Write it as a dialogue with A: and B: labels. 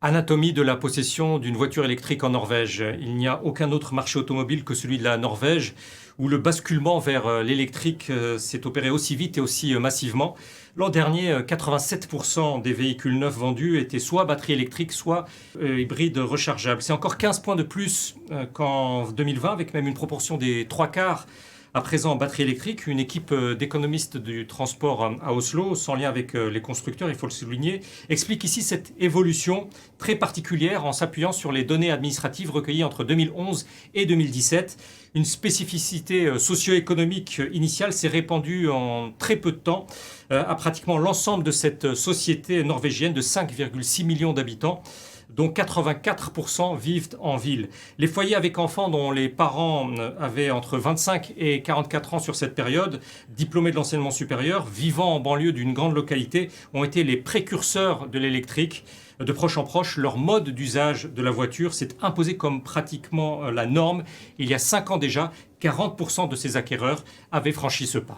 A: Anatomie de la possession d'une voiture électrique en Norvège. Il n'y a aucun autre marché automobile que celui de la Norvège, où le basculement vers l'électrique s'est opéré aussi vite et aussi massivement. L'an dernier, 87% des véhicules neufs vendus étaient soit batterie électrique, soit hybrides rechargeables. C'est encore 15 points de plus qu'en 2020, avec même une proportion des trois quarts à présent en batterie électrique. Une équipe d'économistes du transport à Oslo, sans lien avec les constructeurs, il faut le souligner, explique ici cette évolution très particulière en s'appuyant sur les données administratives recueillies entre 2011 et 2017. Une spécificité socio-économique initiale s'est répandue en très peu de temps à pratiquement l'ensemble de cette société norvégienne de 5,6 millions d'habitants, dont 84% vivent en ville. Les foyers avec enfants dont les parents avaient entre 25 et 44 ans sur cette période, diplômés de l'enseignement supérieur, vivant en banlieue d'une grande localité, ont été les précurseurs de l'électrique. De proche en proche, leur mode d'usage de la voiture s'est imposé comme pratiquement la norme. Il y a 5 ans déjà, 40% de ces acquéreurs avaient franchi ce pas.